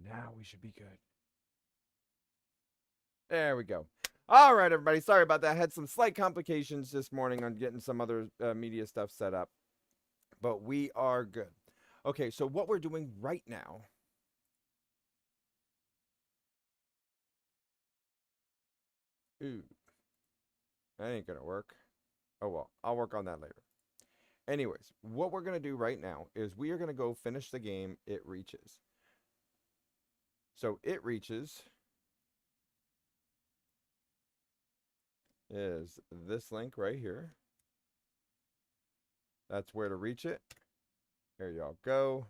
Now we should be good. There we go. All right, everybody. Sorry about that. I had some slight complications this morning on getting some other media stuff set up. But we are good. Okay, so what we're doing right now. Ooh. That ain't going to work. Oh, well. I'll work on that later. Anyways, what we're going to do right now is we are going to go finish the game It Reaches. So It Reaches is this link right here. That's where to reach it. There y'all go.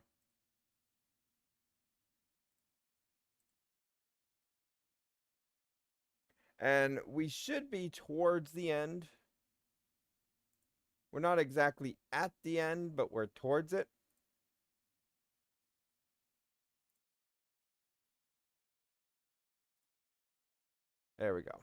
And we should be towards the end. We're not exactly at the end, but we're towards it. There we go.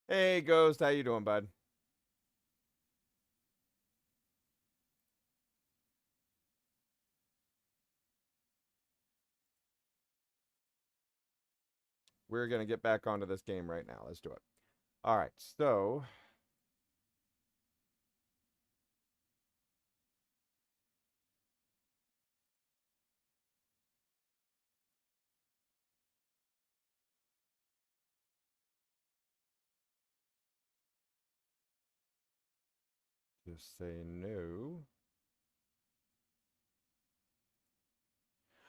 Hey, Ghost. How you doing, bud? We're going to get back onto this game right now. Let's do it. All right, so... just say no.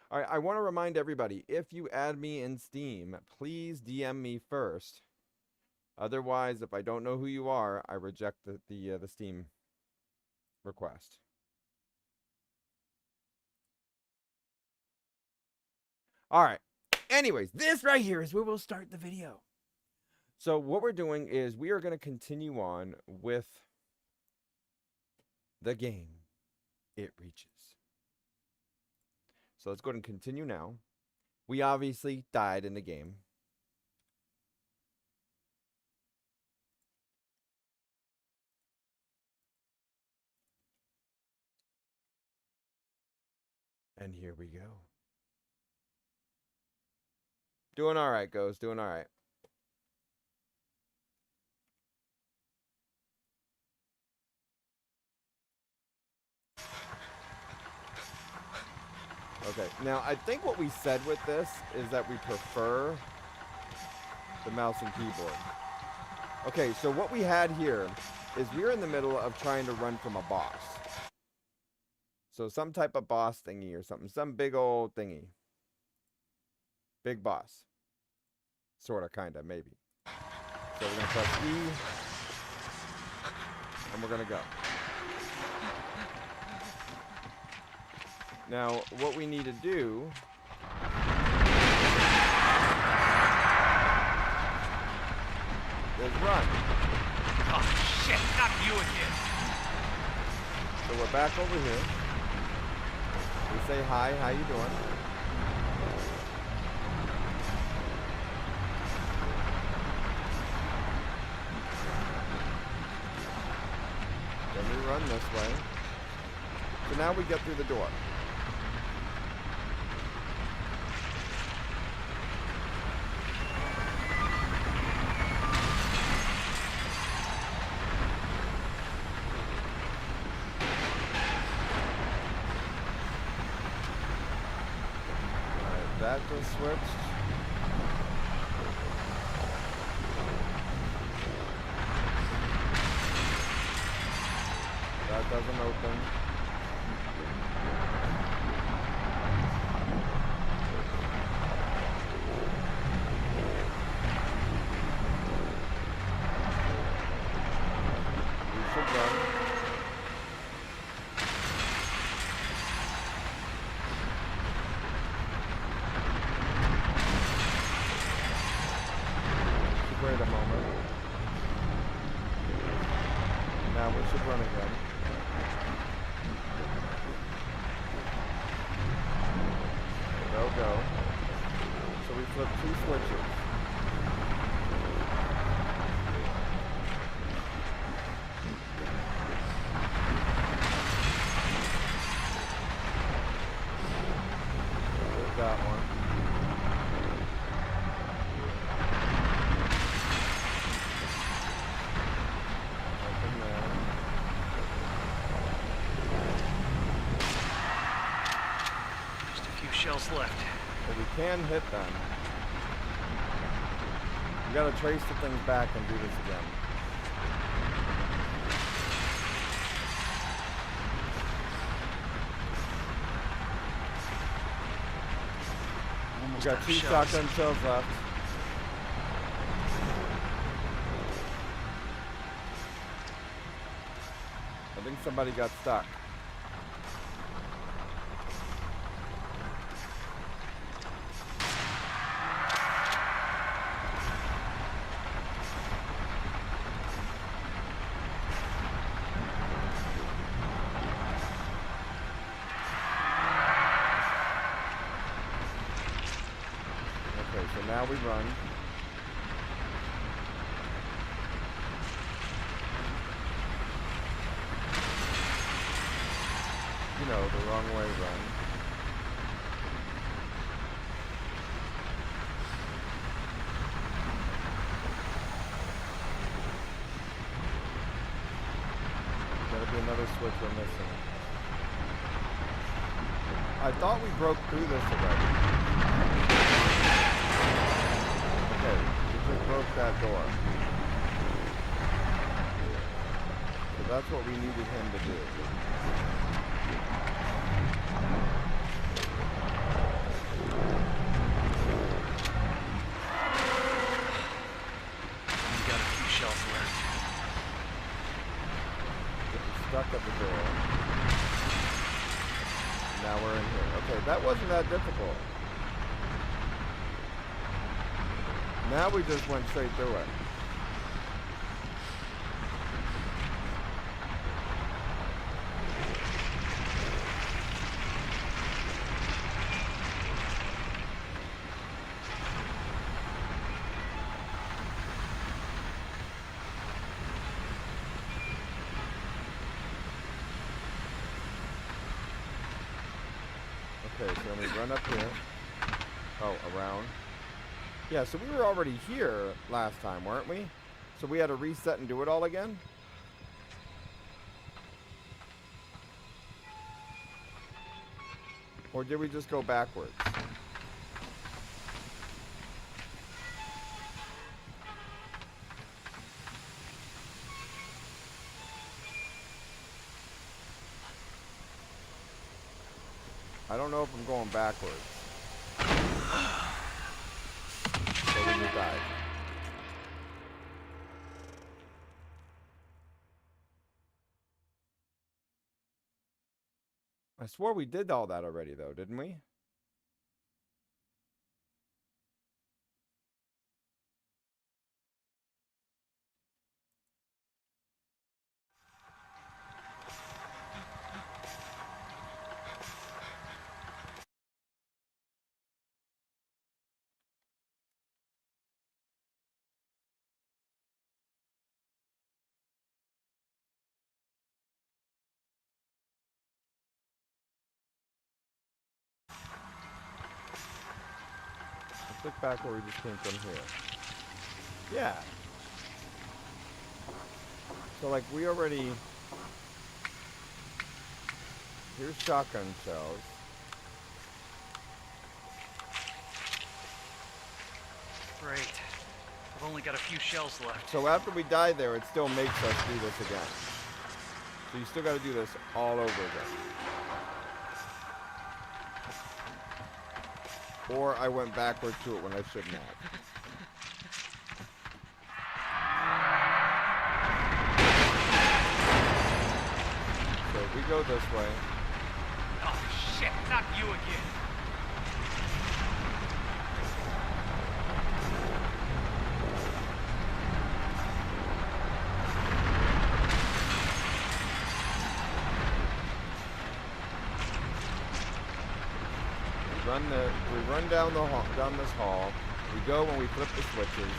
All right, I want to remind everybody, if you add me in Steam, please DM me first. Otherwise, if I don't know who you are, I reject the Steam request. All right. Anyways, this right here is where we'll start the video. So what we're doing is we are going to continue on with the game It Reaches. So let's go ahead and continue now. We obviously died in the game. And here we go. Doing all right, Ghost. Doing all right. Okay, now I think what we said with this is that we prefer the mouse and keyboard. Okay, so what we had here is we're in the middle of trying to run from a boss. So some type of boss thingy or something. Some big old thingy. Big boss. Sorta, kinda, maybe. So we're gonna press E. And we're gonna go. Now, what we need to do is run. Oh, shit, not you again. So we're back over here. We say hi, how you doing? Then we run this way. So now we get through the door. That just switched. That doesn't open. We should run. a moment. Now we should run again. They'll go. So we flip 2 switches. There's that one. Nothing there. Just a few shells left. But we can hit them. We gotta trace the things back and do this again. Almost We out got of 2 shells. shotgun shells left. I think somebody got stuck. Okay, so now we run. You know, the wrong way run. Gotta be another switch we're missing. I thought we broke through this already. Okay, we just broke that door. So that's what we needed him to do. Only got a few shells left. Stuck at the door. Now we're in here. Okay, that wasn't that difficult. Now we just went straight through it. Okay, so then we run up here. Oh, around. Yeah, so we were already here last time, weren't we? So we had to reset and do it all again? Or did we just go backwards? I don't know if I'm going backwards. So we just died. I swore we did all that already though, didn't we? Let's look back where we just came from here. Yeah. So like we already... Here's shotgun shells. Great. I've only got a few shells left. So after we die there, it still makes us do this again. So you still got to do this all over again. Or I went backwards to it when I shouldn't have. So if we go this way. Oh shit, not you again. We run down the hall, down this hall. We go when we flip the switches.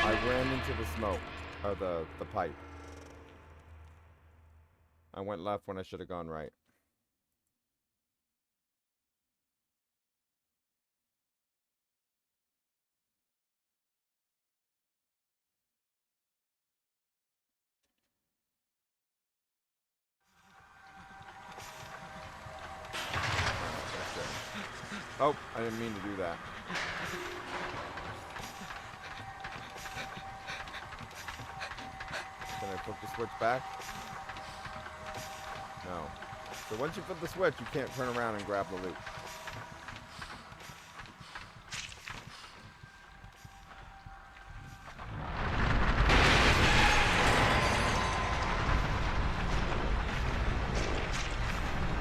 I ran into the smoke, or the pipe. I went left when I should have gone right. Oh, I didn't mean to do that. Can I flip the switch back? No. So once you flip the switch, you can't turn around and grab the loot.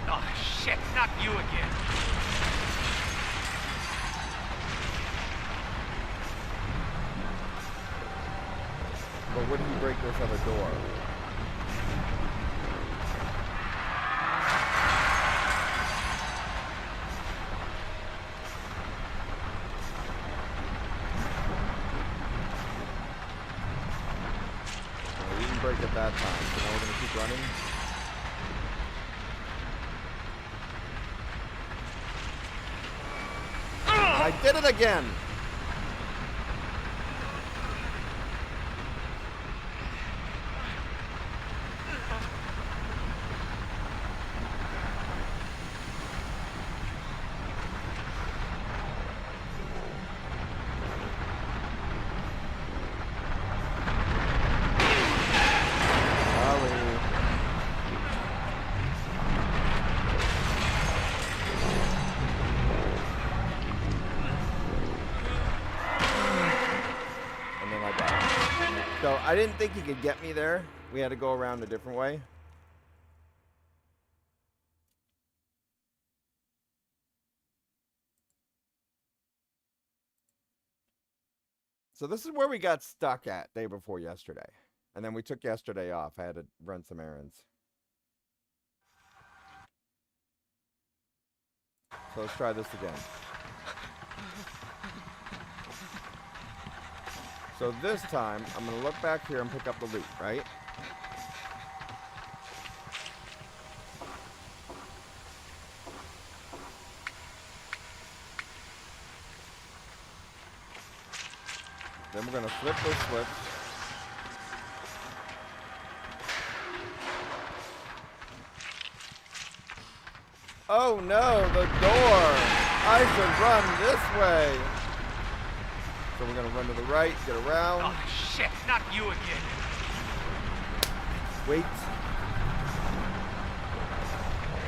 Oh, shit, not you again. But wouldn't he break this other door? No, he didn't break it that time, so now we're gonna keep running. I did it again! So I didn't think he could get me there. We had to go around a different way. So this is where we got stuck at day before yesterday. And then we took yesterday off. I had to run some errands. So let's try this again. So this time, I'm going to look back here and pick up the loot, right? Then we're going to flip this switch. Oh no, the door! I should run this way! So we're going to run to the right, get around. Oh, shit, not you again. Wait.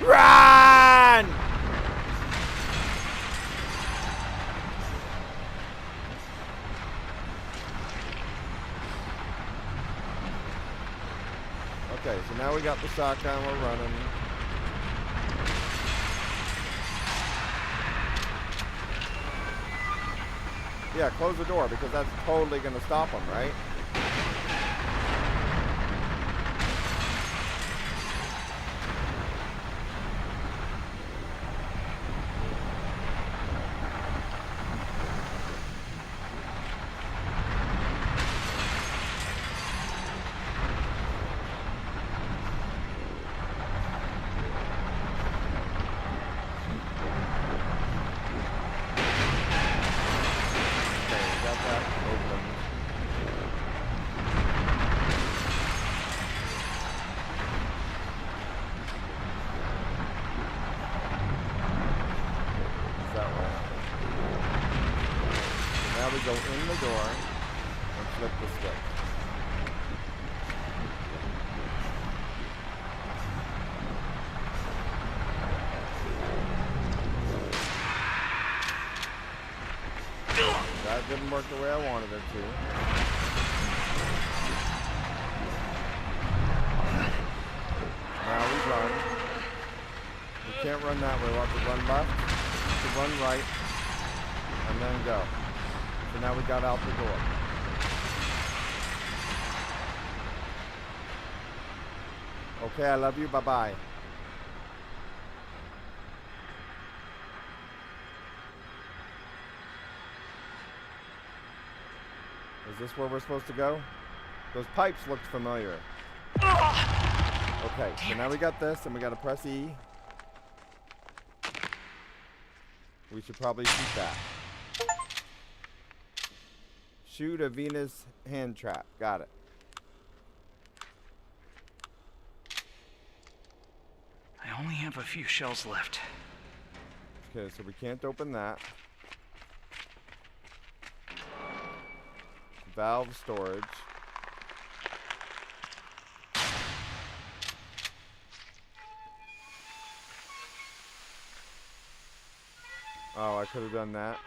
Run! Okay, so now we got the shotgun, we're running. Yeah, close the door because that's totally going to stop them, right? Go in the door and flip the switch. That didn't work the way I wanted it to. Now we run. We can't run that way. We'll have to run left, to run right, and then go. So now we got out the door. Okay, I love you. Bye-bye. Is this where we're supposed to go? Those pipes looked familiar. Okay, so now we got this, and we got to press E. We should probably shoot that. Shoot a Venus hand trap. Got it. I only have a few shells left. Okay, so we can't open that. Valve storage. Oh, I could have done that.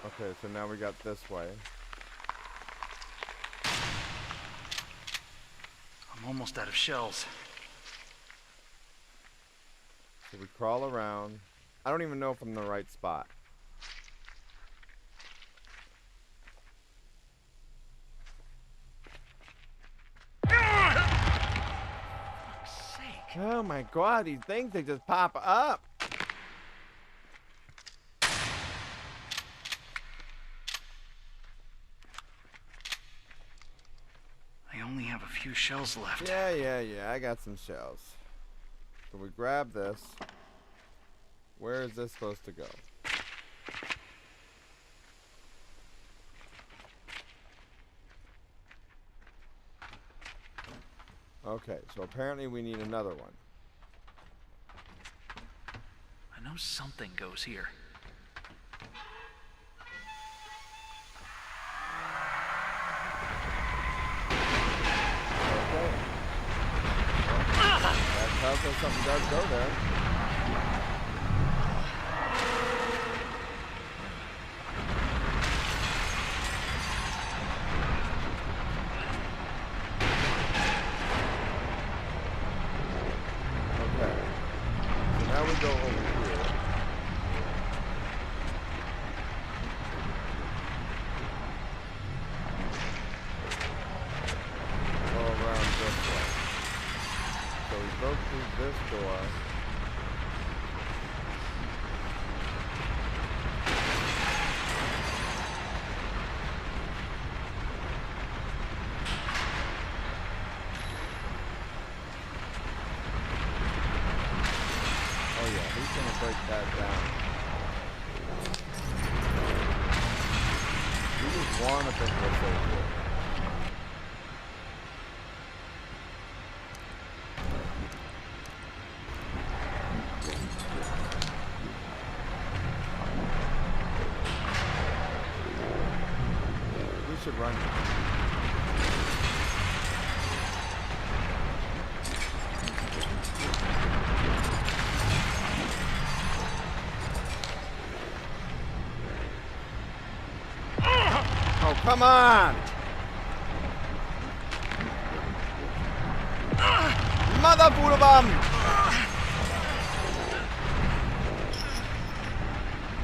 Okay, so now we got this way. I'm almost out of shells. So we crawl around. I don't even know if I'm in the right spot. Fuck's sake. Oh my god, these things, they just pop up. I only have a few shells left. Yeah, I got some shells. So we grab this. Where is this supposed to go? Okay, so apparently we need another one. I know something goes here. Okay. Well, that tells us something does go there. Okay. So now we go over here. Go around this way. So we go through this door. Oh yeah, he's gonna break that down. We just wanna think we're so good. We should run. Oh, come on! Mother Boodabum!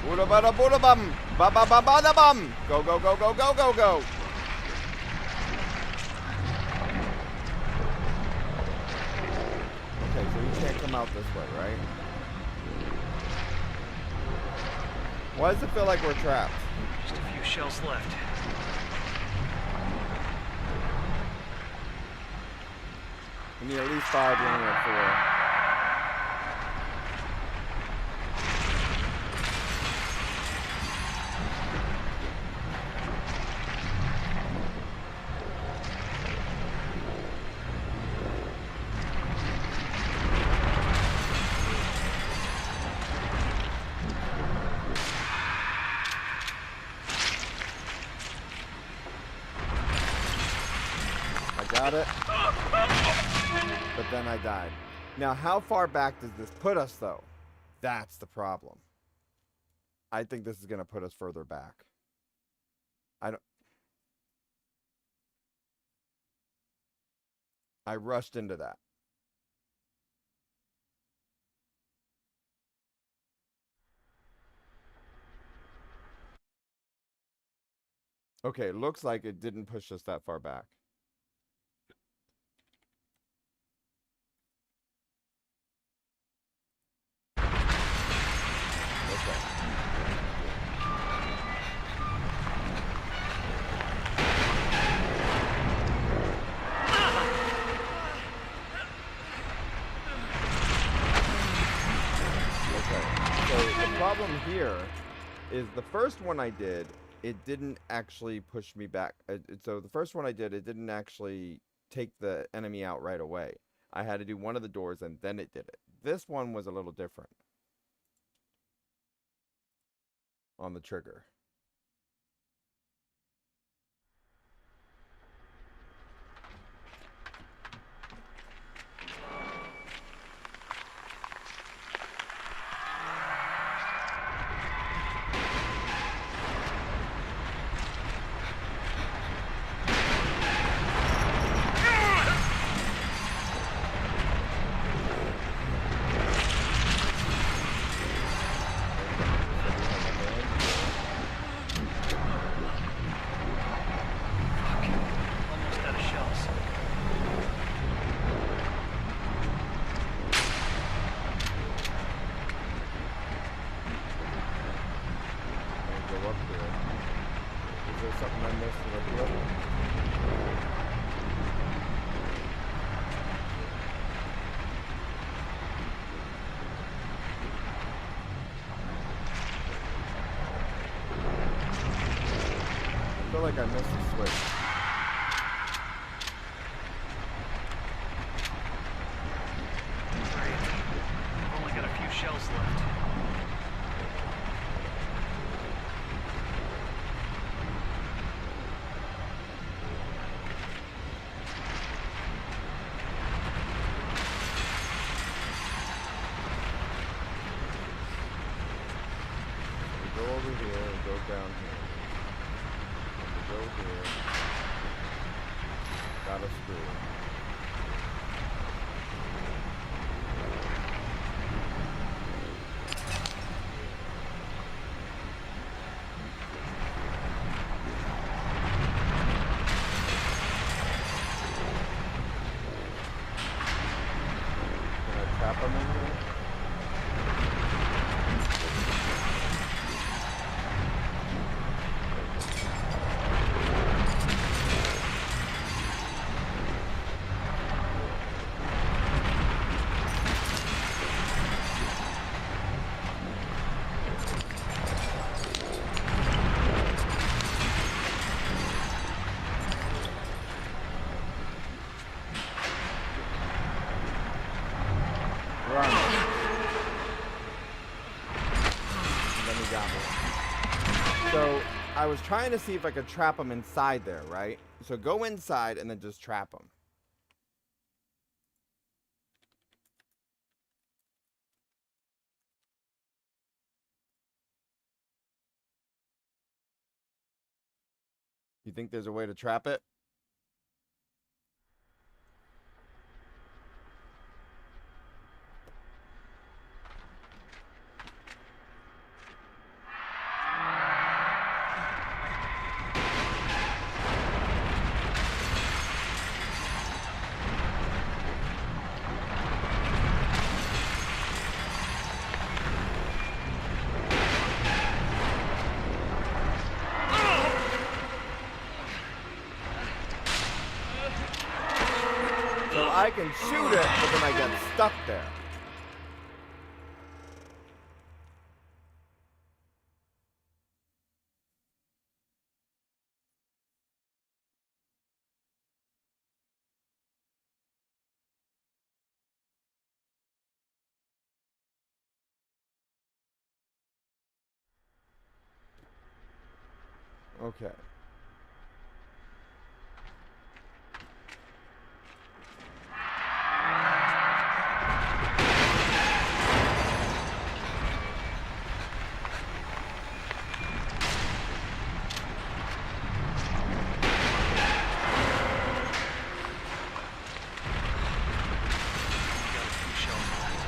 Boodabada Boodabum! Ba ba ba ba da bum! Go, go, go, go, go, go, go! Okay, so you can't come out this way, right? Why does it feel like we're trapped? Just a few shells left. We need at least 5, we only have 4. Got it. But then I died. Now, how far back does this put us, though? That's the problem. I think this is going to put us further back. I rushed into that. Okay, looks like it didn't push us that far back. So the problem here is the first one I did, it didn't actually push me back. So the first one I did, it didn't actually take the enemy out right away. I had to do one of the doors and then it did it. This one was a little different on the trigger. Almost out of shells. Go up here. Is there something I missed in the level? I feel like I missed the switch. Great. I've only got a few shells left. We go over here and go down here. And we go here. Got a screw. Can I trap him in here? Run. And then he got me. So I was trying to see if I could trap him inside there, right? So go inside and then just trap him. You think there's a way to trap it? So I can shoot it, but then I get stuck there. Okay. Got a few shells left.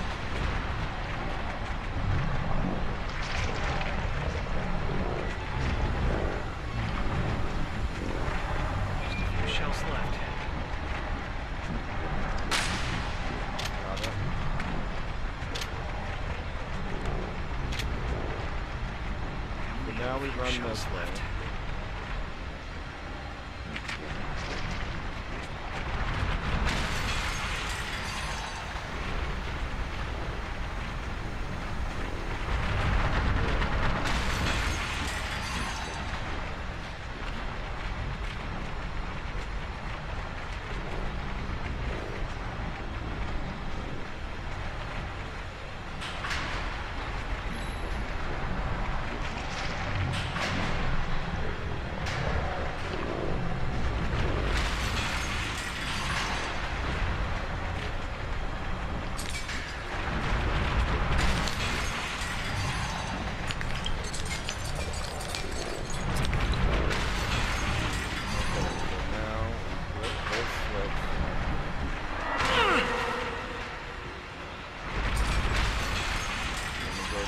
shells left. Got it. So now we run Shells this left.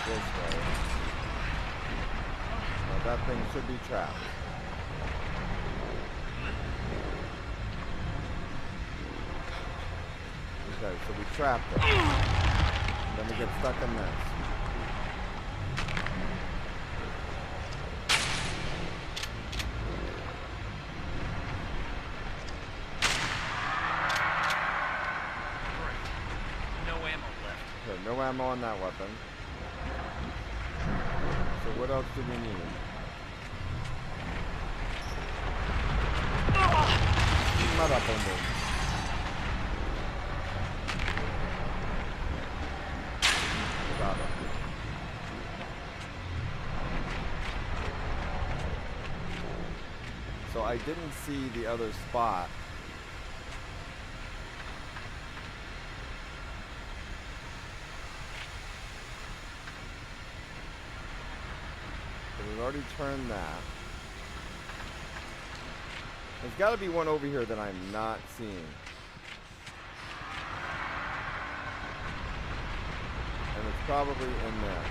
way. That thing should be trapped. Okay, so we trapped it. And then we get stuck in this. Great. No ammo left. Okay, no ammo on that weapon. So what else do we need? Mother bundle. Got it. So I didn't see the other spot. So we've already turned that. There's got to be one over here that I'm not seeing. And it's probably in there.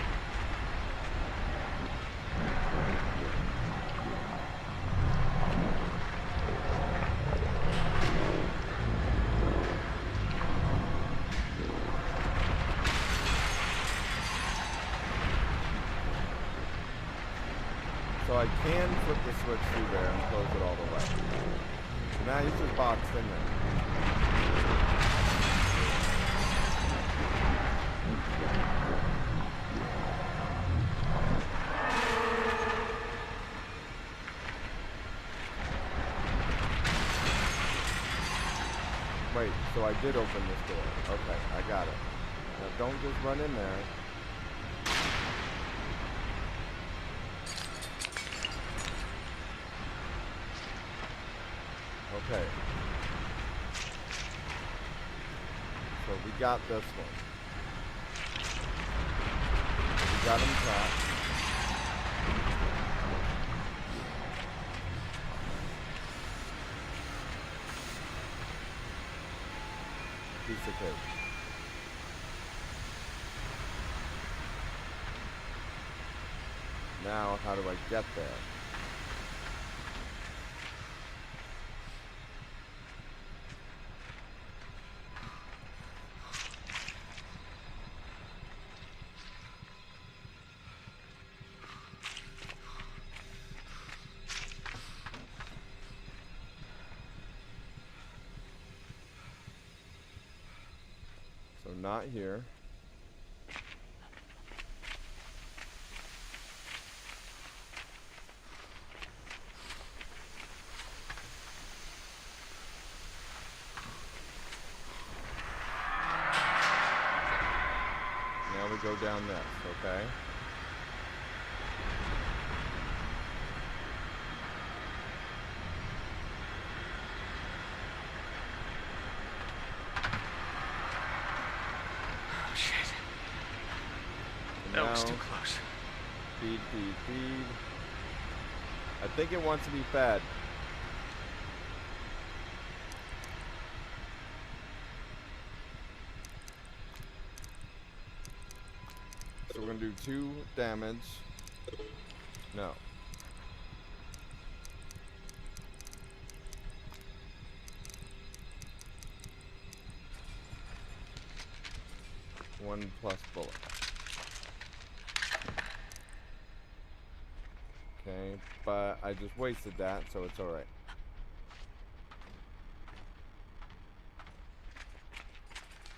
So I can flip the switch through there and close it all the way. So now he's just boxed in there. Wait, so I did open this door. Okay, I got it. Now don't just run in there. Okay. So we got this one. We got him trapped. Piece of cake. Now, how do I get there? So not here. Now we go down this, okay? Oh, shit. That was too close. Feed, feed, feed. I think it wants to be fed. So we're gonna do 2 damage. No. 1 plus bullet. Okay, but I just wasted that, so it's alright.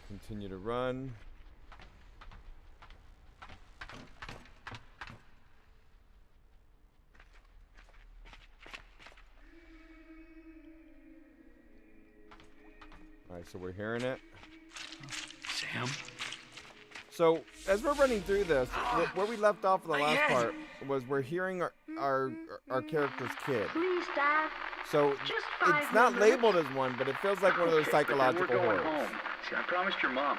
Continue to run. Alright, so we're hearing it. Sam? So, as we're running through this, where we left off in the last part was we're hearing our character's kid. Please, Dad. So, Just it's 5 not minutes. labeled as one, but it feels like one of those psychological We're going horrors. home. See, I promised your mom.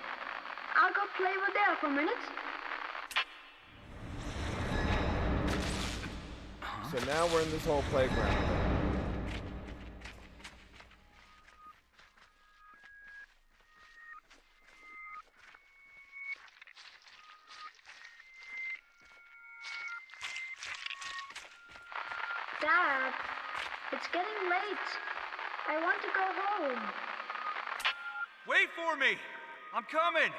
I'll go play with Dad for a minute. So now we're in this whole playground thing. Dad, it's getting late. I want to go home. Wait for me! I'm coming!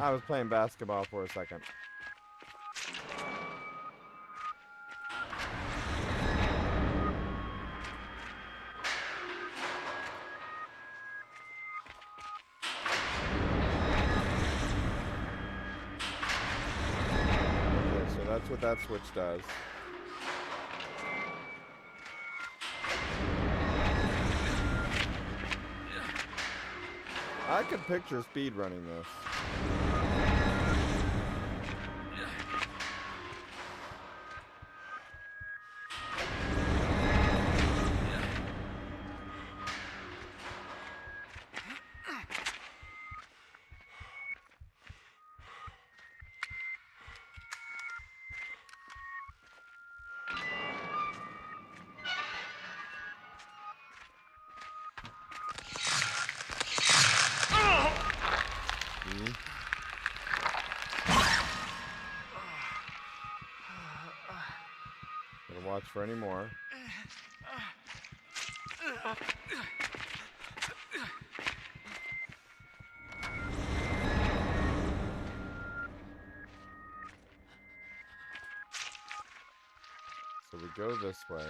I was playing basketball for a second. Okay, so that's what that switch does. I could picture speed running this. Gotta watch for any more. So we go this way.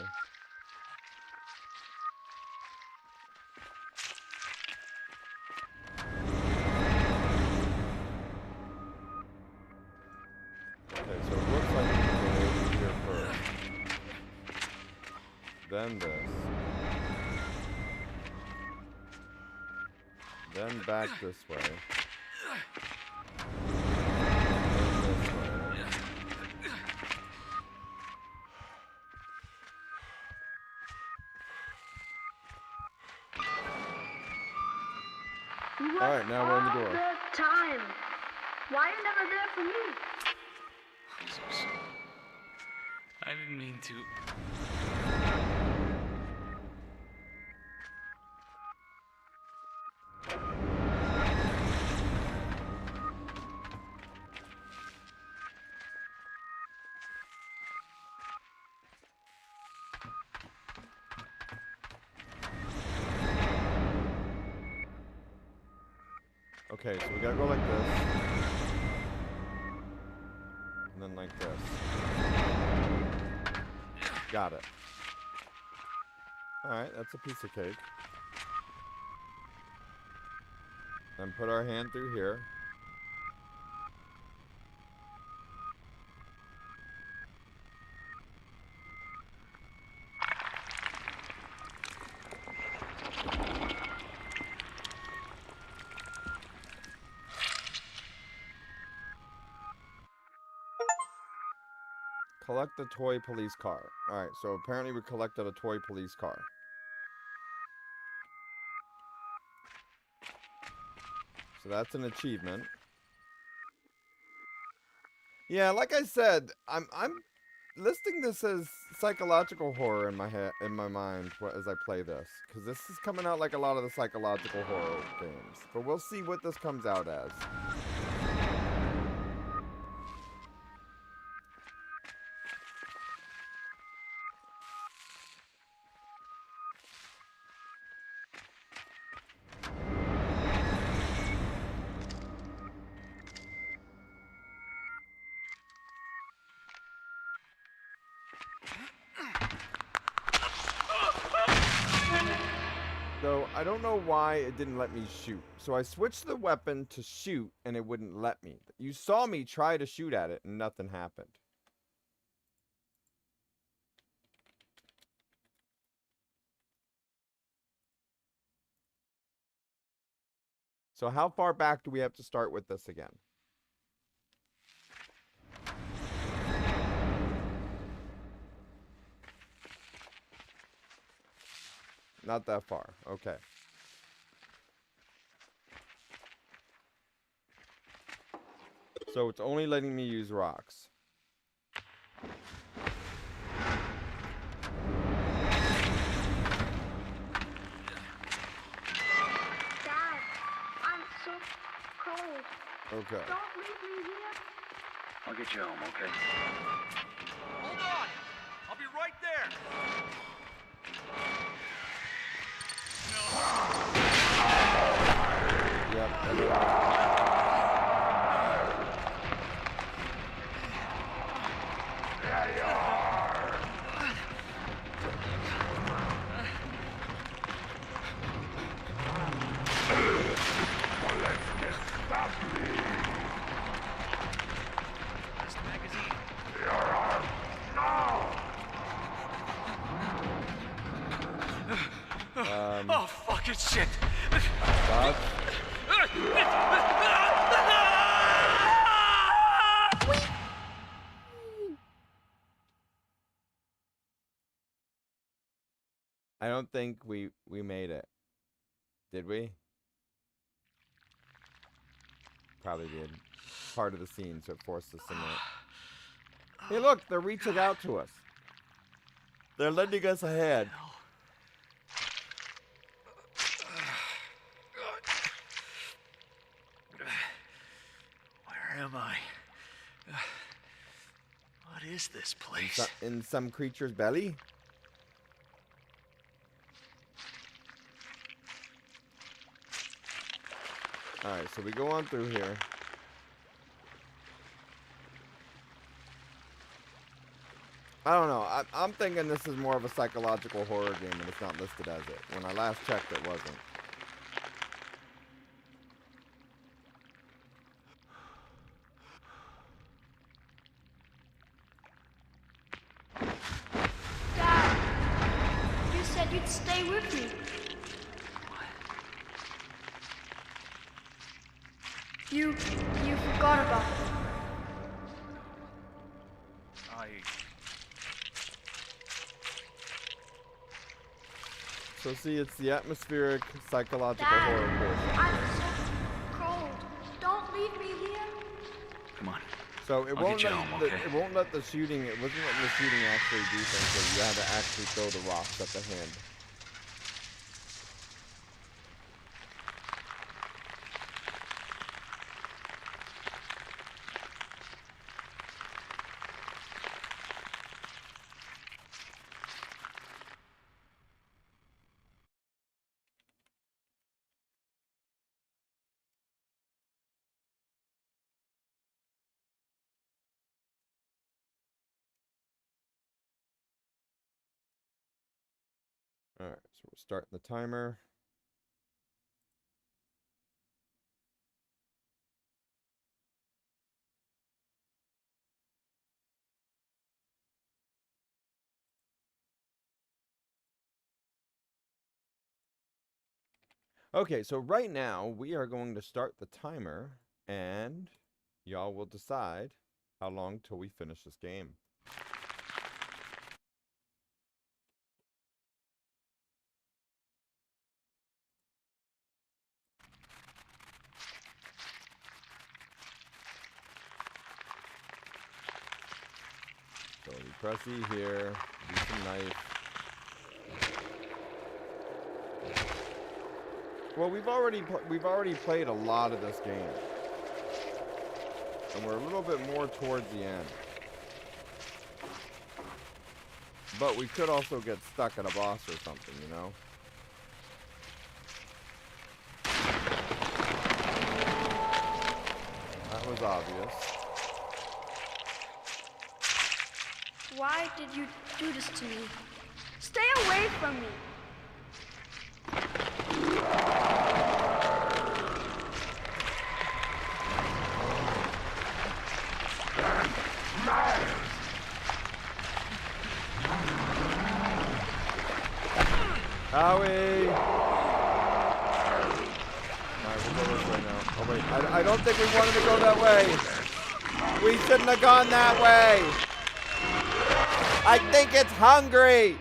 Okay, so it looks like we can go over here first. Then this. Then back this way. Then this way. You All right, work now we're in the all door. the time. Why are you never there for me? I'm so sorry. I didn't mean to. Okay, so we gotta go like this. And then like this. Got it. Alright, that's a piece of cake. Then put our hand through here. Collect the toy police car. Alright, so apparently we collected a toy police car. So that's an achievement. Yeah, like I said, I'm listing this as psychological horror in my head, in my mind, as I play this, because this is coming out like a lot of the psychological horror games. But we'll see what this comes out as. So, I don't know why it didn't let me shoot. So I switched the weapon to shoot, and it wouldn't let me. You saw me try to shoot at it, and nothing happened. So how far back do we have to start with this again? Not that far. Okay. So it's only letting me use rocks. Dad, I'm so cold. Okay. Don't leave me here. I'll get you home, okay? Hold on! I'll be right there! Yep. Last magazine. Oh, fucking shit! Bob? I don't think we made it. Did we? Probably did. Part of the scene, so it forced us in it. Hey, look, they're reaching out to us. They're lending us a hand. Where am I? What is this place? In some creature's belly? Alright, so we go on through here. I don't know. I'm thinking this is more of a psychological horror game and it's not listed as it. When I last checked, it wasn't. Dad, you said you'd stay with me. You forgot about it. So see, it's the atmospheric, psychological Dad, horror portion. I'm so cold. Don't leave me here. Come on. So it I'll won't get you let home, the, okay? it won't let the shooting. It wasn't letting the shooting actually do things. So you had to actually throw the rocks at the hand. Alright, so we're starting the timer. Okay, so right now we are going to start the timer and y'all will decide how long till we finish this game. So we Press E here. Use some knife. Well, we've already played a lot of this game, and we're a little bit more towards the end. But we could also get stuck at a boss or something, you know? That was obvious. Why did you do this to me? Stay away from me! Howie! Alright, we'll go this way now. Oh wait, I don't think we wanted to go that way! We shouldn't have gone that way! I think it's hungry!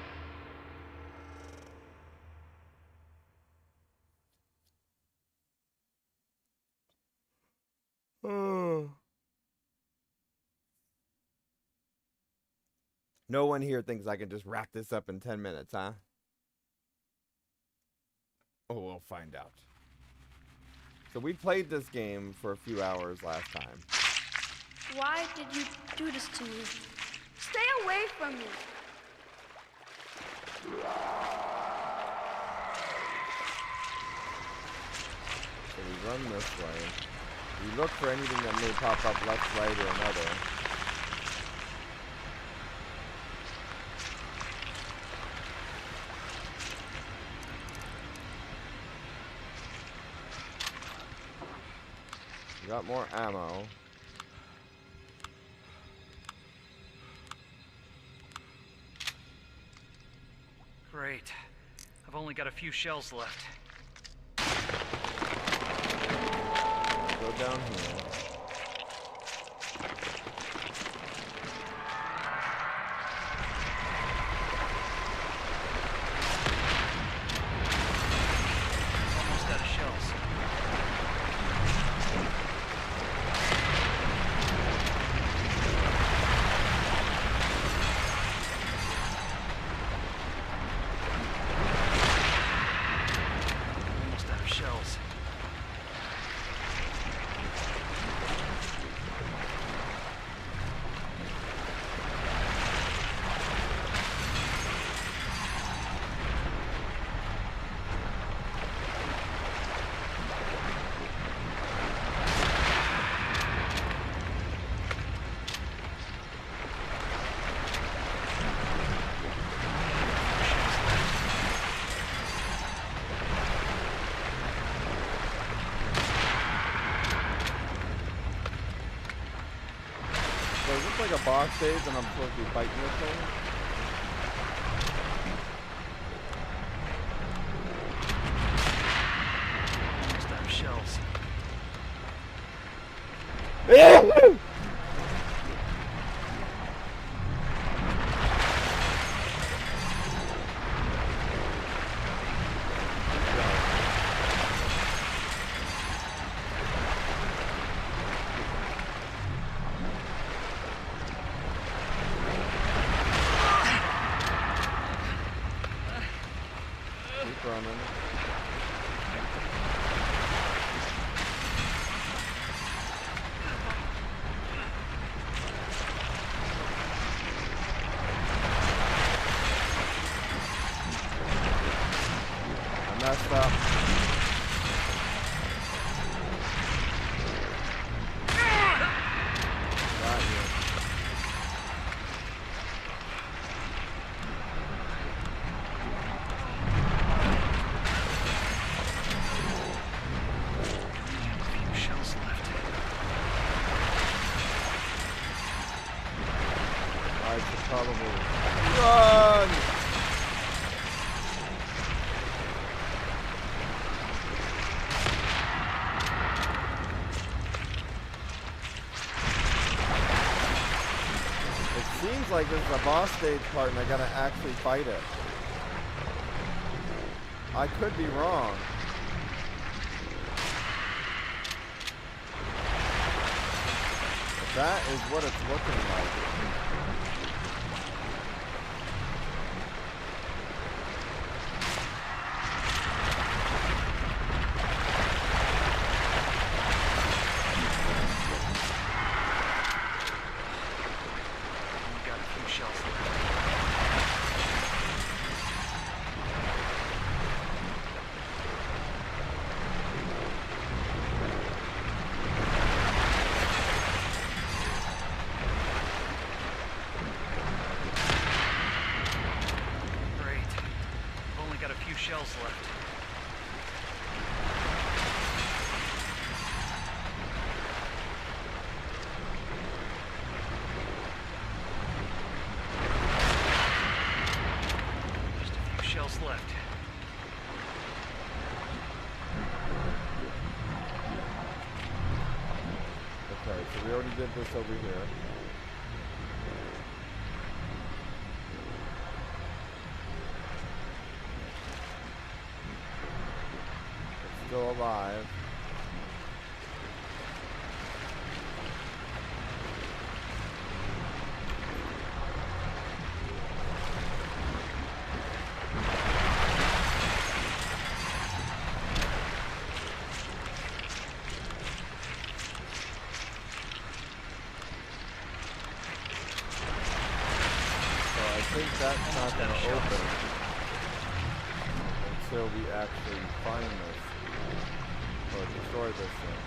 No one here thinks I can just wrap this up in 10 minutes, huh? Oh, we'll find out. So we played this game for a few hours last time. Why did you do this to me? Stay away from me! So we run this way. We look for anything that may pop up left, right, or another. We got more ammo. Great. I've only got a few shells left. Go down here. Almost out of shells. Almost out of shells. So is this like a boss stage and I'm supposed to be fighting this thing? Almost out of shells. Keep running. I messed up. Got you. Few shells left. I should probably run. It seems like this is a boss stage part and I gotta actually fight it. I could be wrong. But that is what it's looking like. few shells left. Just a few shells left. Okay, so we already did this over here. It's still alive. I think that's not going to open until we actually find this or destroy this thing.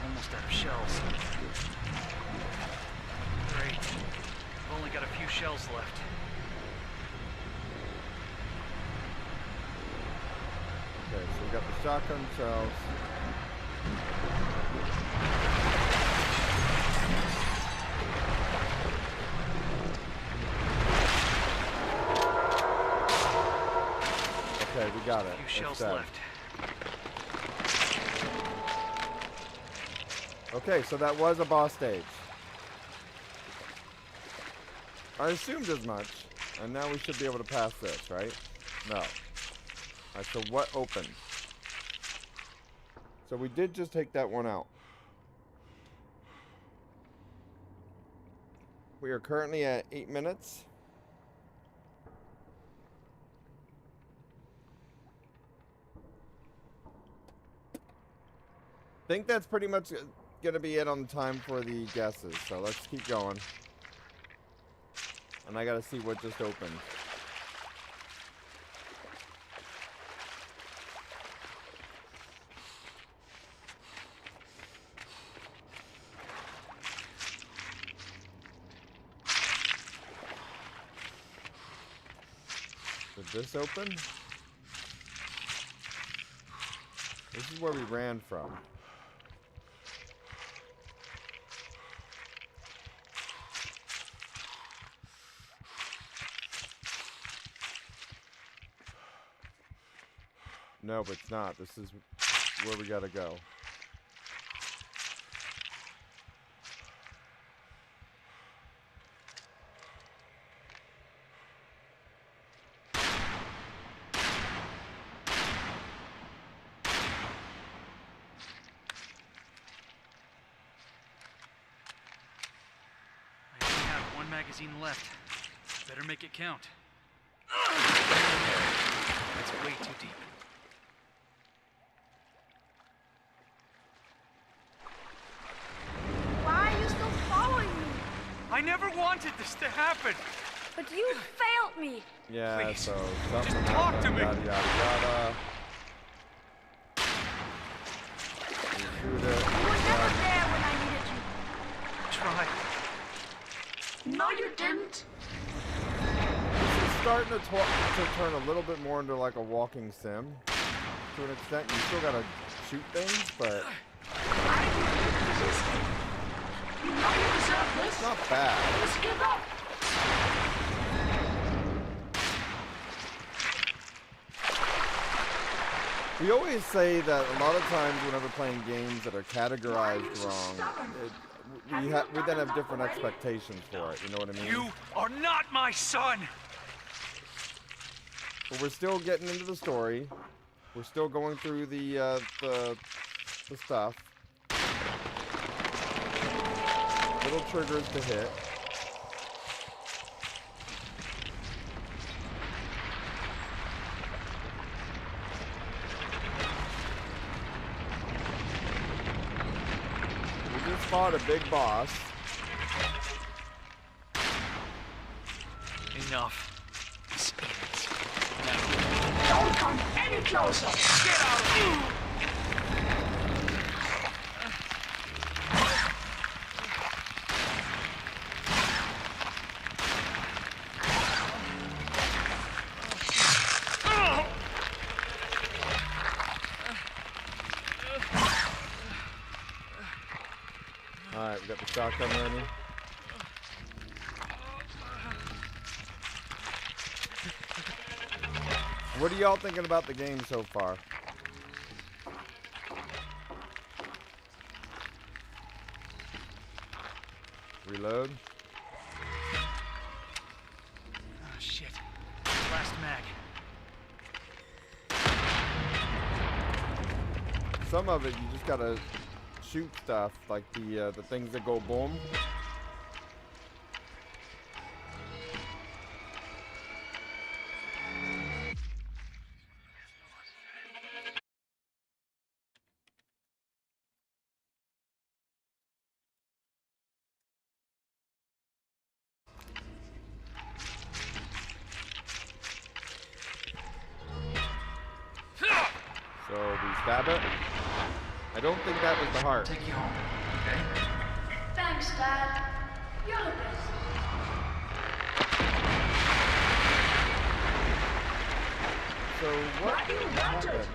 Almost out of shells. Great. I've only got a few shells left. Okay, so we got the shotgun shells. Okay, we got it. A few It's shells dead. left. Okay, so that was a boss stage. I assumed as much, and now we should be able to pass this, right? No. Alright, so what opened? So we did just take that one out. We are currently at 8 minutes. I think that's pretty much gonna be it on the time for the guesses, so let's keep going. And I gotta see what just opened. Did this open? This is where we ran from. No, but it's not. This is where we gotta go. I only have one magazine left. Better make it count. That's way too deep. Why are you still following me? I never wanted this to happen. But you failed me. Yeah, Please, so something just talk to happened, me. yada yada yada. You shoot it. You were never there when I needed you. Try. No, you didn't. This is starting to turn a little bit more into like a walking sim. To an extent, you still gotta shoot things, but Why did you resist me? You know you deserve this. it's not bad. Just give up. We always say that a lot of times whenever playing games that are categorized wrong, we then have different expectations for it. You know what I mean? You are not my son. But we're still getting into the story. We're still going through the stuff. Little triggers to hit. fought a big boss. Enough. Don't come any closer. Get out! Alright, we got the shotgun ready. What are y'all thinking about the game so far? Reload. Oh, shit. Last mag. Some of it you just gotta shoot stuff, like the things that go boom. So we stab it. I don't think that was the heart. Take you home, okay? Thanks, Dad. You're the best. So what happened?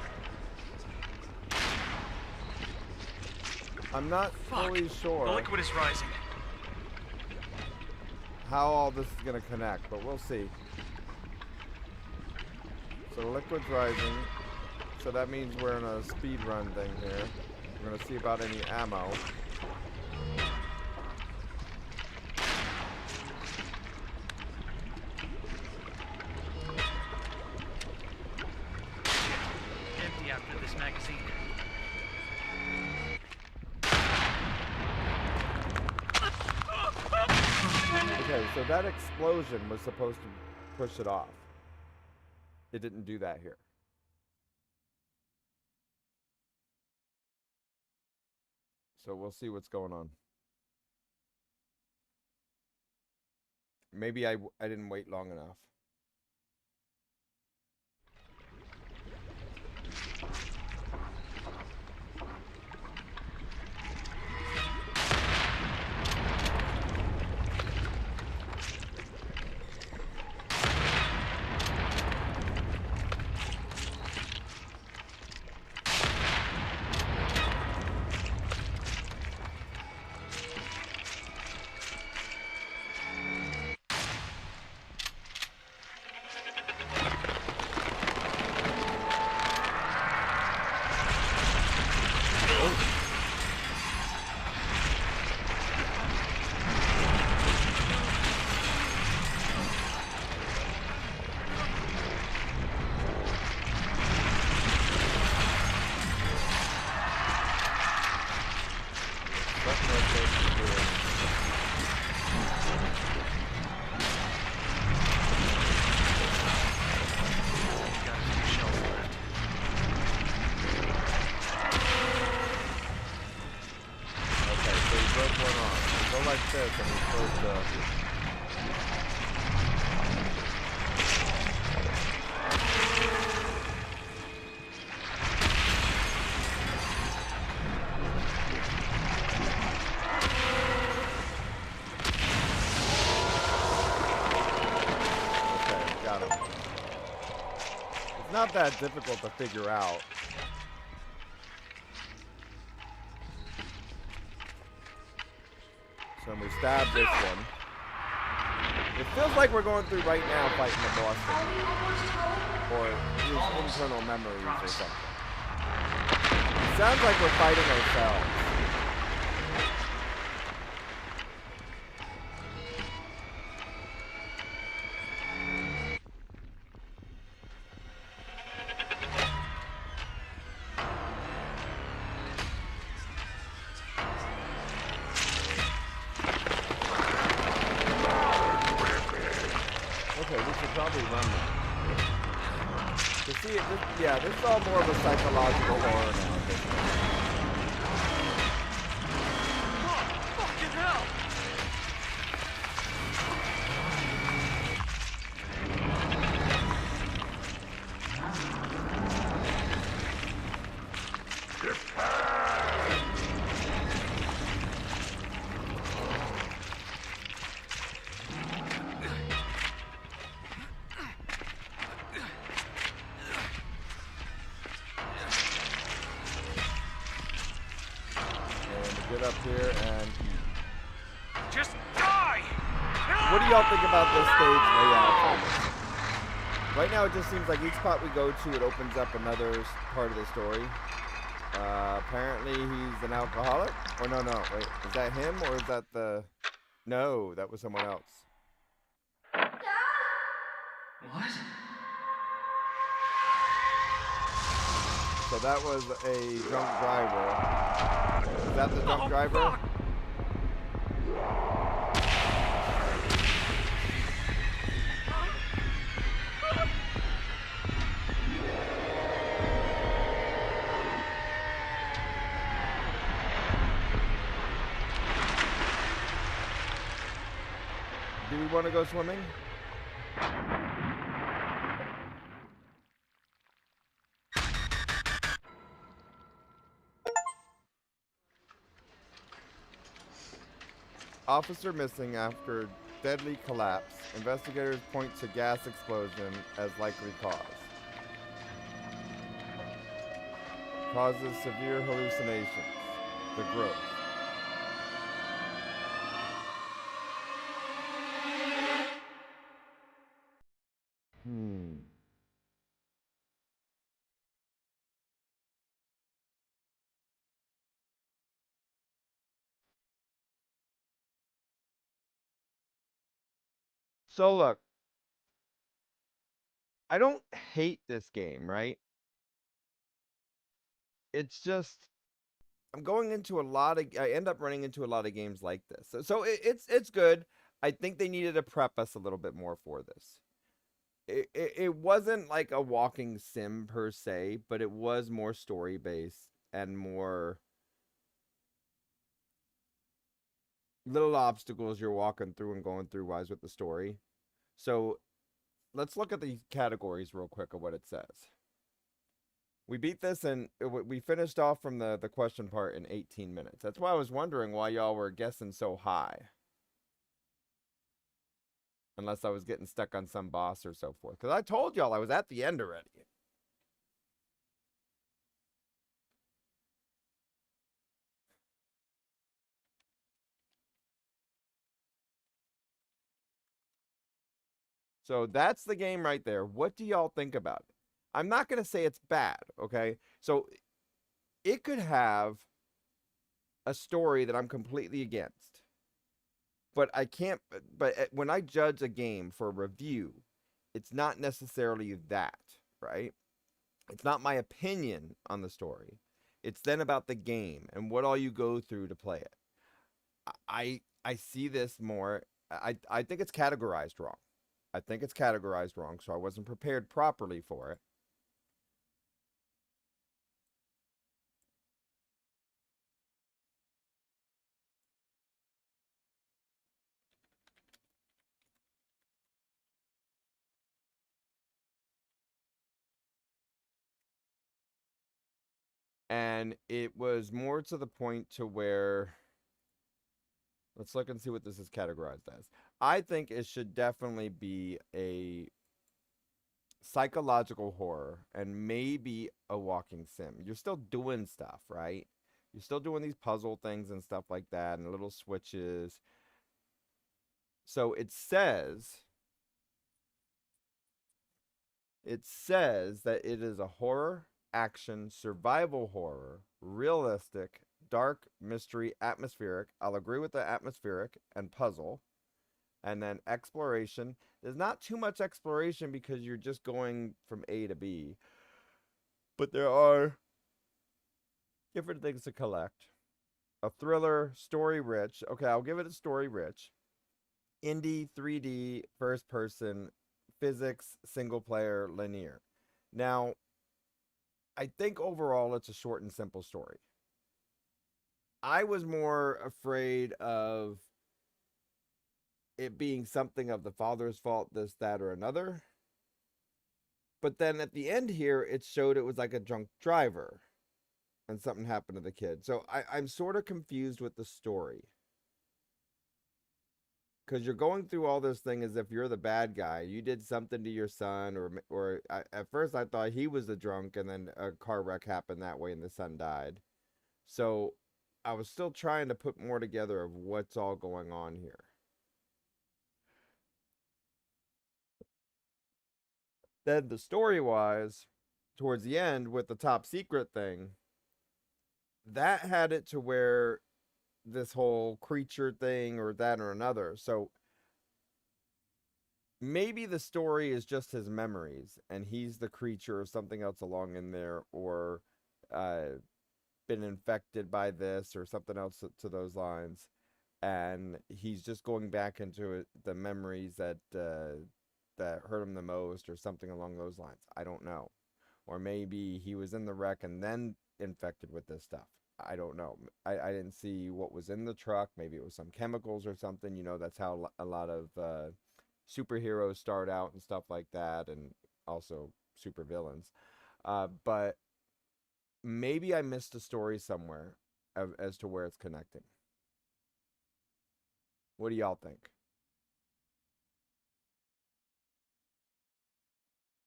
I'm not fully The sure liquid is rising. how all this is gonna connect, but we'll see. So the liquid's rising. So that means we're in a speed run thing here. We're gonna see about any ammo. Empty after this magazine. Okay, so that explosion was supposed to push it off. It didn't do that here. So we'll see what's going on. Maybe I didn't wait long enough. Not that difficult to figure out. So we stab this one. It feels like we're going through right now fighting the boss thing. Or his internal memories or something. It sounds like we're fighting ourselves. Yeah, this is all more of a psychological horror now. it up here and Just die! what do y'all think about this stage layout? Right now it just seems like each spot we go to, it opens up another part of the story. Apparently he's an alcoholic. Or no, wait. Is that him or is that the... No, that was someone else. What? So that was a drunk driver. Is that the drunk driver? Fuck! Do we want to go swimming? Officer missing after deadly collapse. Investigators point to gas explosion as likely cause. Causes severe hallucinations. The growth. So look, I don't hate this game, right? It's just I'm going into a lot of I end up running into a lot of games like this. So it's good. I think they needed to prep us a little bit more for this. It wasn't like a walking sim per se, but it was more story based and more little obstacles you're walking through and going through wise with the story. So let's look at the categories real quick of what it says. We beat this and we finished off from the question part in 18 minutes. That's why I was wondering why y'all were guessing so high. Unless I was getting stuck on some boss or so forth. Because I told y'all I was at the end already. So that's the game right there. What do y'all think about it? I'm not going to say it's bad, okay? So it could have a story that I'm completely against. But I can't, but when I judge a game for a review, it's not necessarily that, right? It's not my opinion on the story. It's then about the game and what all you go through to play it. I see this more, I think it's categorized wrong. I think it's categorized wrong, so I wasn't prepared properly for it. And it was more to the point to where, let's look and see what this is categorized as. I think it should definitely be a psychological horror and maybe a walking sim. You're still doing stuff, right? You're still doing these puzzle things and stuff like that and little switches. So it says that it is a horror, action, survival horror, realistic, dark, mystery, atmospheric. I'll agree with the atmospheric and puzzle. And then exploration. There's not too much exploration because you're just going from A to B. But there are different things to collect. A thriller, story rich. Okay, I'll give it a story rich. Indie, 3D, first person, physics, single player, linear. Now, I think overall it's a short and simple story. I was more afraid of it being something of the father's fault, this, that, or another. But then at the end here, it showed it was like a drunk driver and something happened to the kid. So I'm sort of confused with the story. Because you're going through all this thing as if you're the bad guy. You did something to your son, at first I thought he was the drunk, and then a car wreck happened that way and the son died. So I was still trying to put more together of what's all going on here. Then the story-wise, towards the end with the top secret thing, that had it to where this whole creature thing or that or another. So maybe the story is just his memories and he's the creature or something else along in there, or been infected by this or something else to those lines, and he's just going back into the memories that hurt him the most or something along those lines. I don't know. Or maybe he was in the wreck and then infected with this stuff. I don't know. I didn't see what was in the truck. Maybe it was some chemicals or something. You know, that's how a lot of superheroes start out and stuff like that, and also supervillains. But maybe I missed a story somewhere as to where it's connecting. What do y'all think?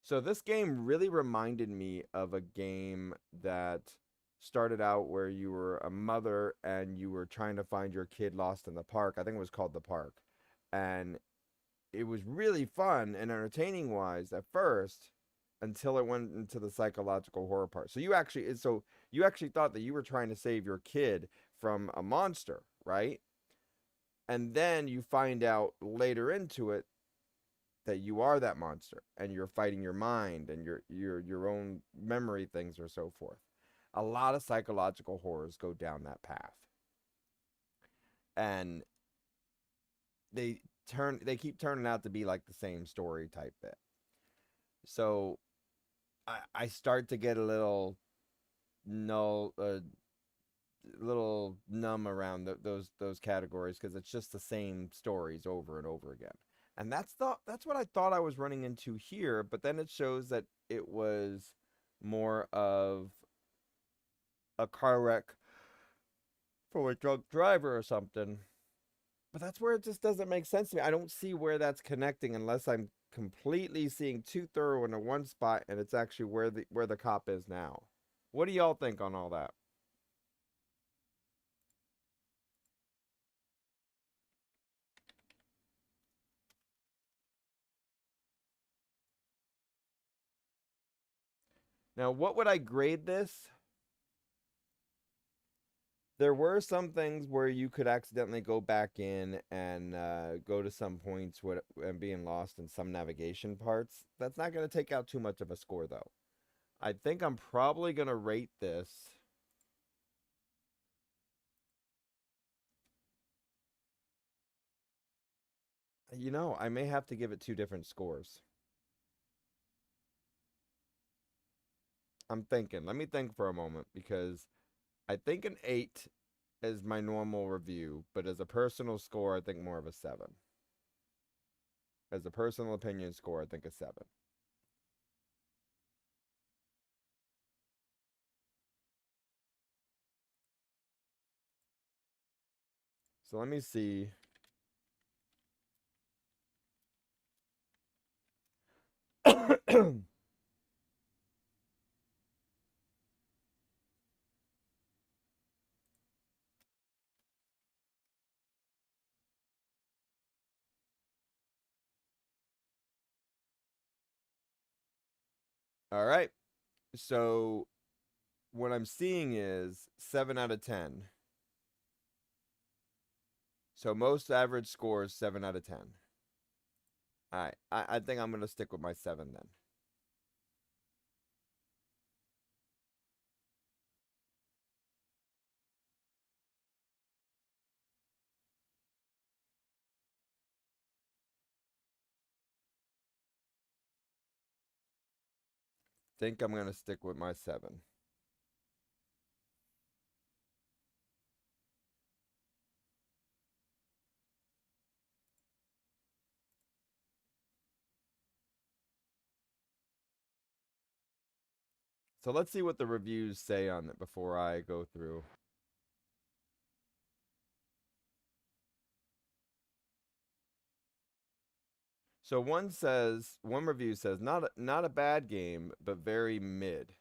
So this game really reminded me of a game that started out where you were a mother and you were trying to find your kid lost in the park. I think it was called The Park. And it was really fun and entertaining wise at first, until it went into the psychological horror part. So you actually thought that you were trying to save your kid from a monster, right? And then you find out later into it that you are that monster and you're fighting your mind and your own memory things or so forth. A lot of psychological horrors go down that path. And they keep turning out to be like the same story type bit. So I start to get a little little numb around those categories, because it's just the same stories over and over again. And that's what I thought I was running into here, but then it shows that it was more of a car wreck for a drunk driver or something. But that's where it just doesn't make sense to me. I don't see where that's connecting unless I'm completely seeing too thorough into one spot and it's actually where the cop is now. What do y'all think on all that? Now, what would I grade this? There were some things where you could accidentally go back in and go to some points and being lost in some navigation parts. That's not going to take out too much of a score, though. I think I'm probably going to rate this. You know, I may have to give it two different scores. I'm thinking. Let me think for a moment, because I think an 8 is my normal review, but as a personal score, I think more of a 7. As a personal opinion score, I think a 7. So let me see. All right. So what I'm seeing is 7 out of 10. So most average score is 7 out of 10. All right. I think I'm going to stick with my 7 then. Think I'm going to stick with my 7. So let's see what the reviews say on it before I go through. So one review says, not a bad game, but very mid.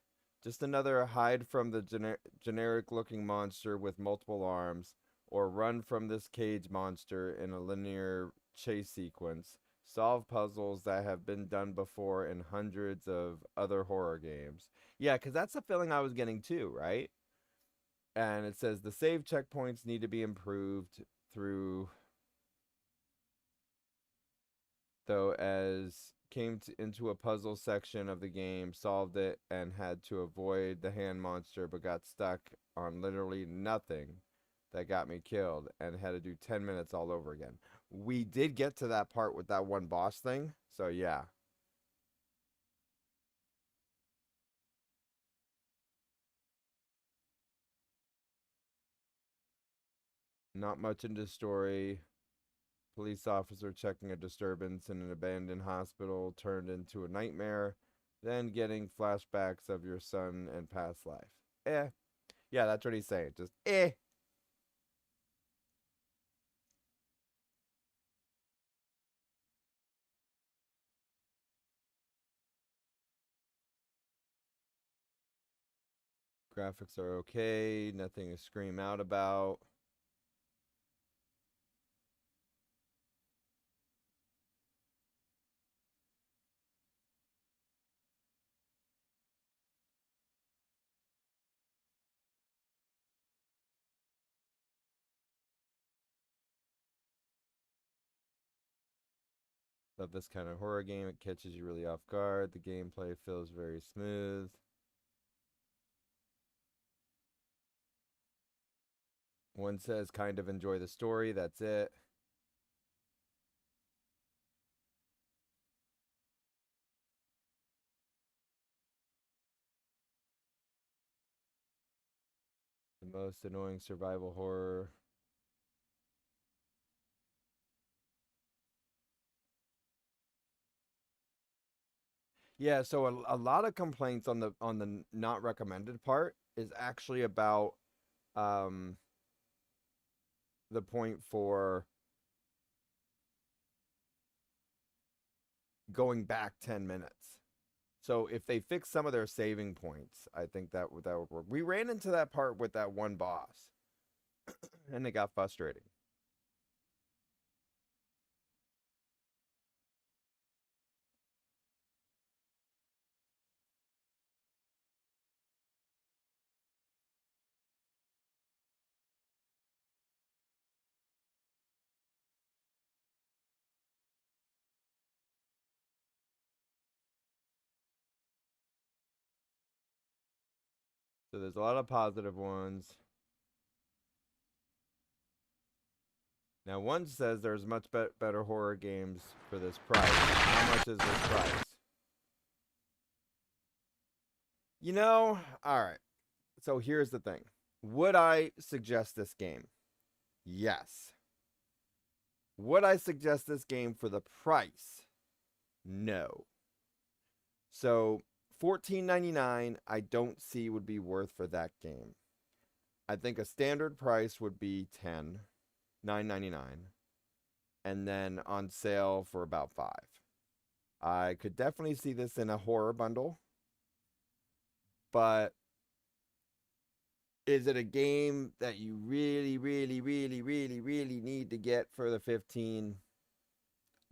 Just another hide from the generic looking monster with multiple arms, or run from this cage monster in a linear chase sequence. Solve puzzles that have been done before in hundreds of other horror games. Yeah, because that's the feeling I was getting too, right? And it says the save checkpoints need to be improved through, though, as into a puzzle section of the game, solved it, and had to avoid the hand monster, but got stuck on literally nothing that got me killed, and had to do 10 minutes all over again. We did get to that part with that one boss thing, so yeah. Not much into story. Police officer checking a disturbance in an abandoned hospital turned into a nightmare, then getting flashbacks of your son and past life. Eh. Yeah, that's what he's saying. Just eh. Graphics are okay. Nothing to scream out about. Love this kind of horror game. It catches you really off guard. The gameplay feels very smooth. One says kind of enjoy the story. That's it. The most annoying survival horror. Yeah, so a lot of complaints on the not recommended part is actually about um the point for going back 10 minutes. So if they fix some of their saving points, I think that would work. We ran into that part with that one boss and it got frustrating. So there's a lot of positive ones. Now, one says there's much better horror games for this price. How much is this price? You know, all right. So here's the thing. Would I suggest this game? Yes. Would I suggest this game for the price? No. So $14.99 I don't see would be worth for that game. I think a standard price would be $9.99, and then on sale for about $5. I could definitely see this in a horror bundle, but is it a game that you really, really, really, really, really need to get for the 15?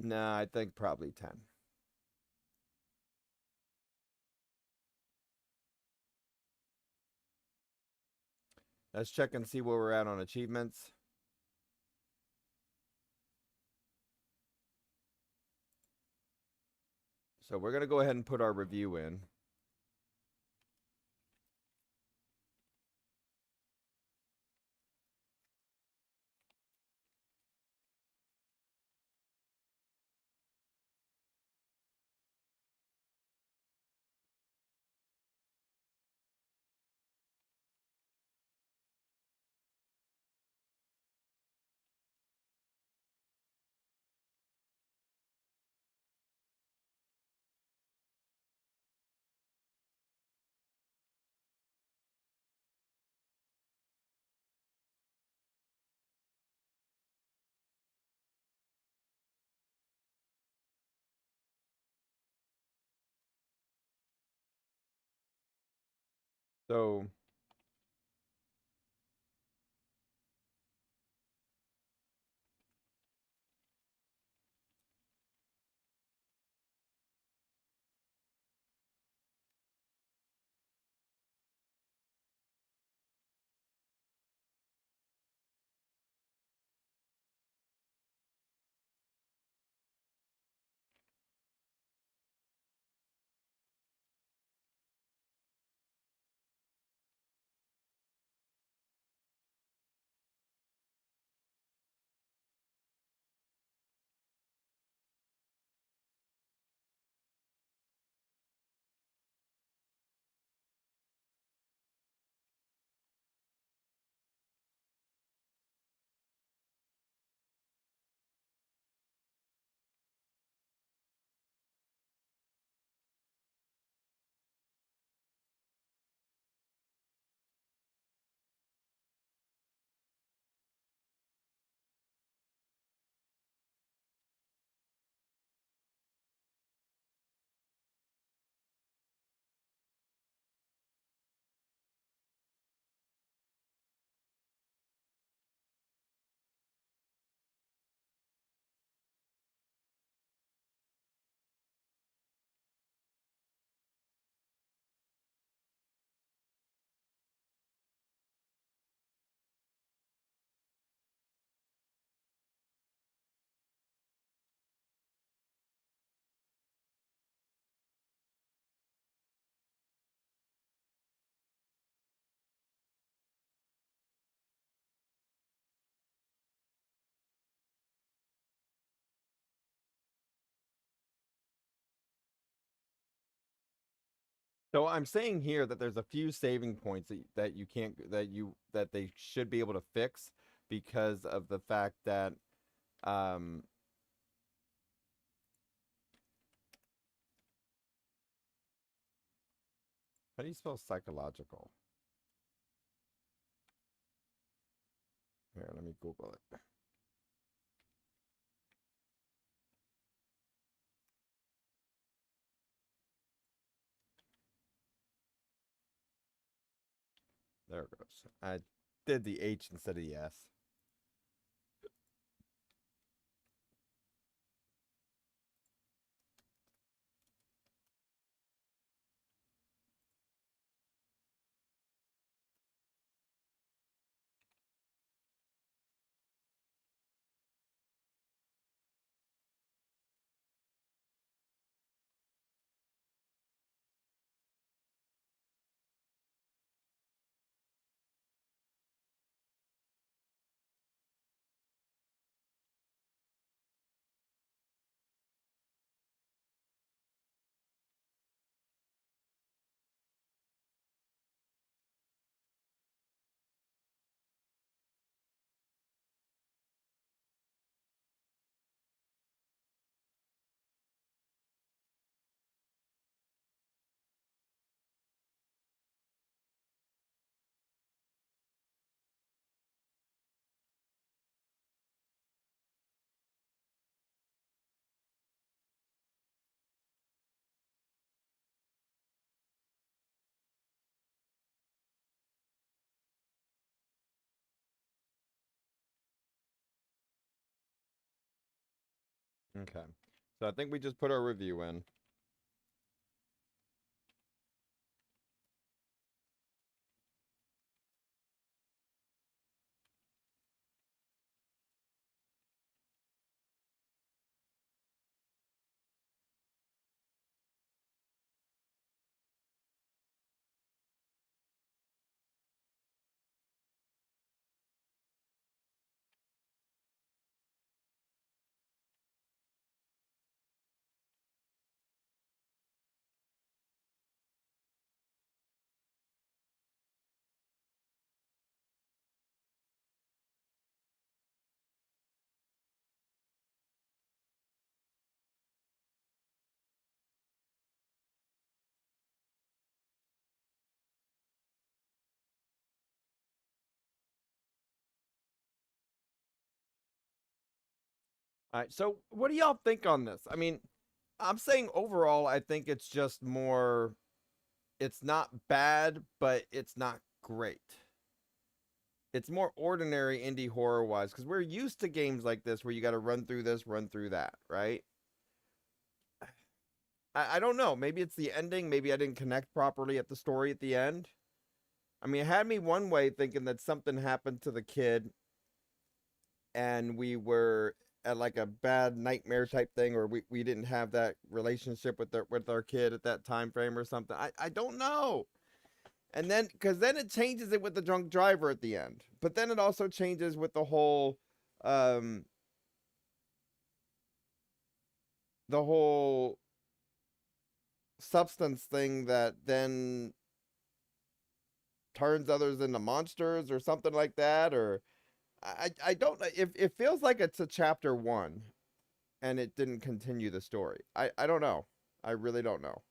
Nah, I think probably 10. Let's check and see where we're at on achievements. So we're going to go ahead and put our review in. So I'm saying here that there's a few saving points that you can't that they should be able to fix because of the fact that um how do you spell psychological? Here, let me Google it. There it goes. I did the H instead of the S. Okay. So I think we just put our review in. All right. So what do y'all think on this? I mean, I'm saying overall, I think it's just more. it's not bad, but it's not great. It's more ordinary indie horror wise, because we're used to games like this where you got to run through this, run through that, right? I don't know. Maybe it's the ending. Maybe I didn't connect properly at the story at the end. I mean, it had me one way thinking that something happened to the kid and we were at like a bad nightmare type thing, or we didn't have that relationship with our kid at that time frame or something. I don't know. And then, because then it changes it with the drunk driver at the end. But then it also changes with the whole substance thing that then turns others into monsters or something like that. Or I don't know. It feels like it's a chapter 1 and it didn't continue the story. I don't know. I really don't know.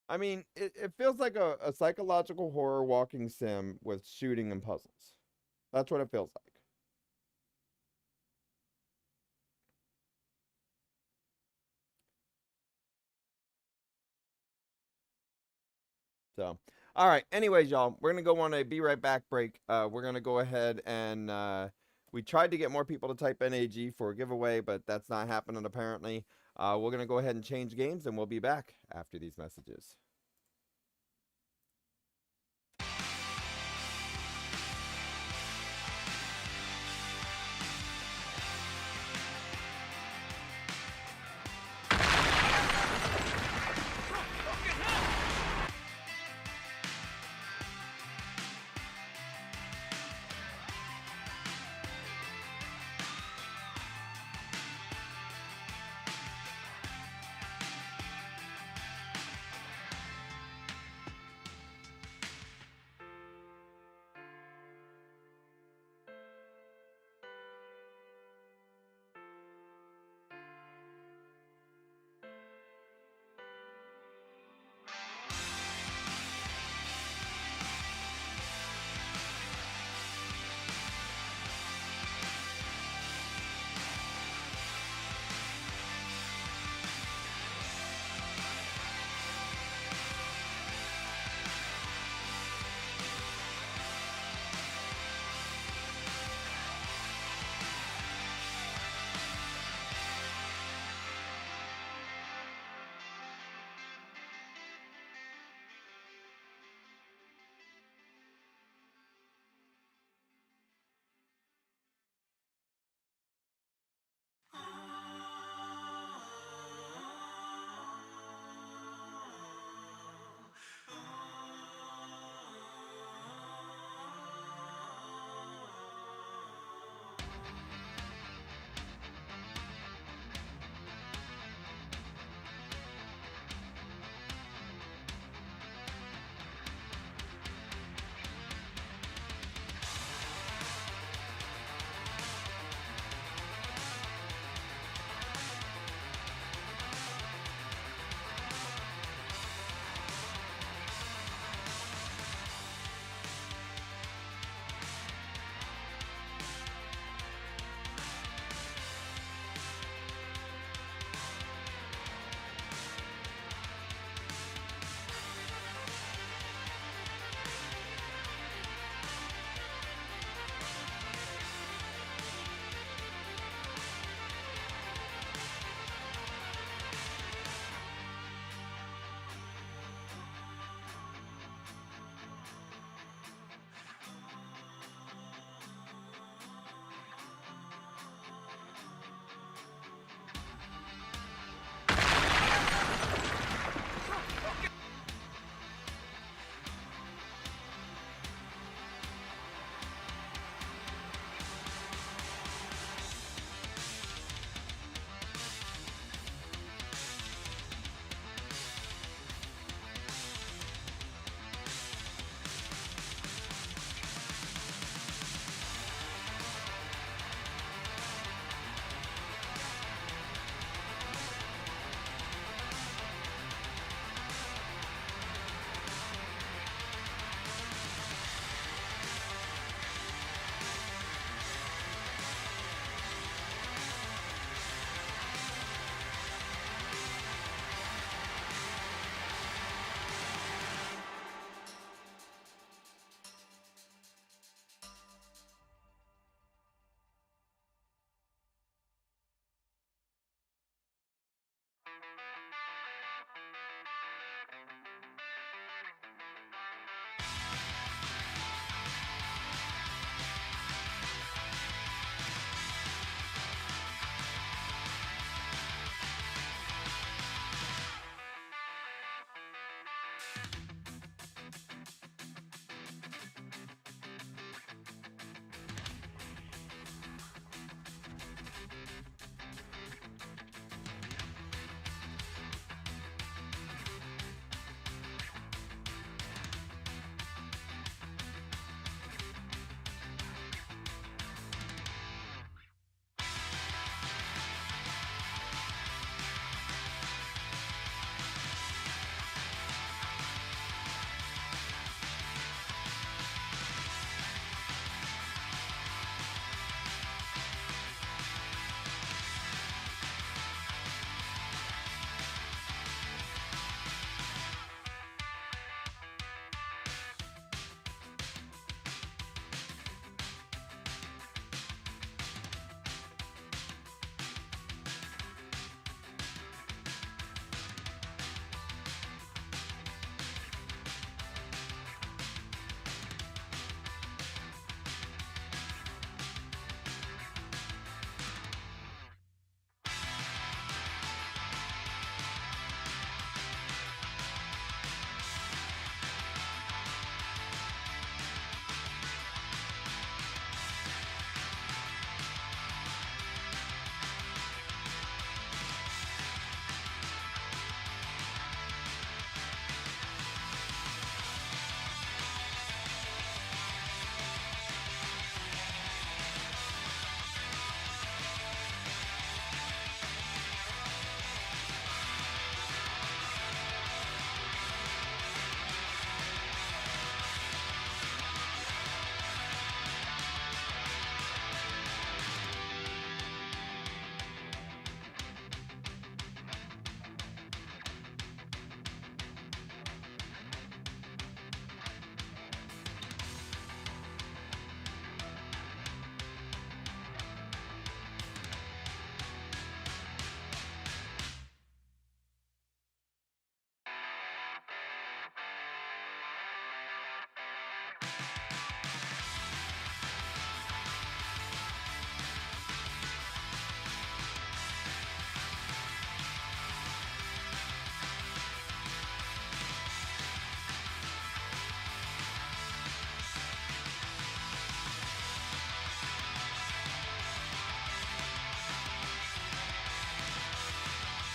I mean, it feels like a psychological horror walking sim with shooting and puzzles. That's what it feels like. So, all right. Anyways, y'all, we're gonna go on a be right back break. We're gonna go ahead and we tried to get more people to type NAG for a giveaway, but that's not happening apparently. We're gonna go ahead and change games, and we'll be back after these messages.